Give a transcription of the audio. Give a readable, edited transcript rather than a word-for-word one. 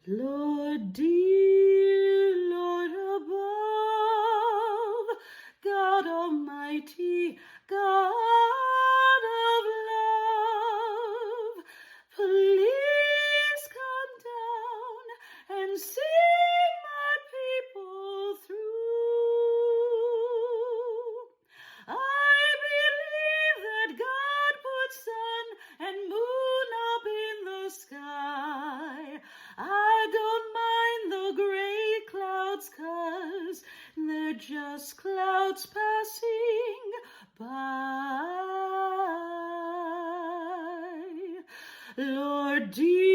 Lord, dear Lord above, God Almighty, God of love, please come down and see my people through. I believe that God put sun and moon up in the sky. I don't mind the gray clouds 'cause they're just clouds passing by. Lord, dear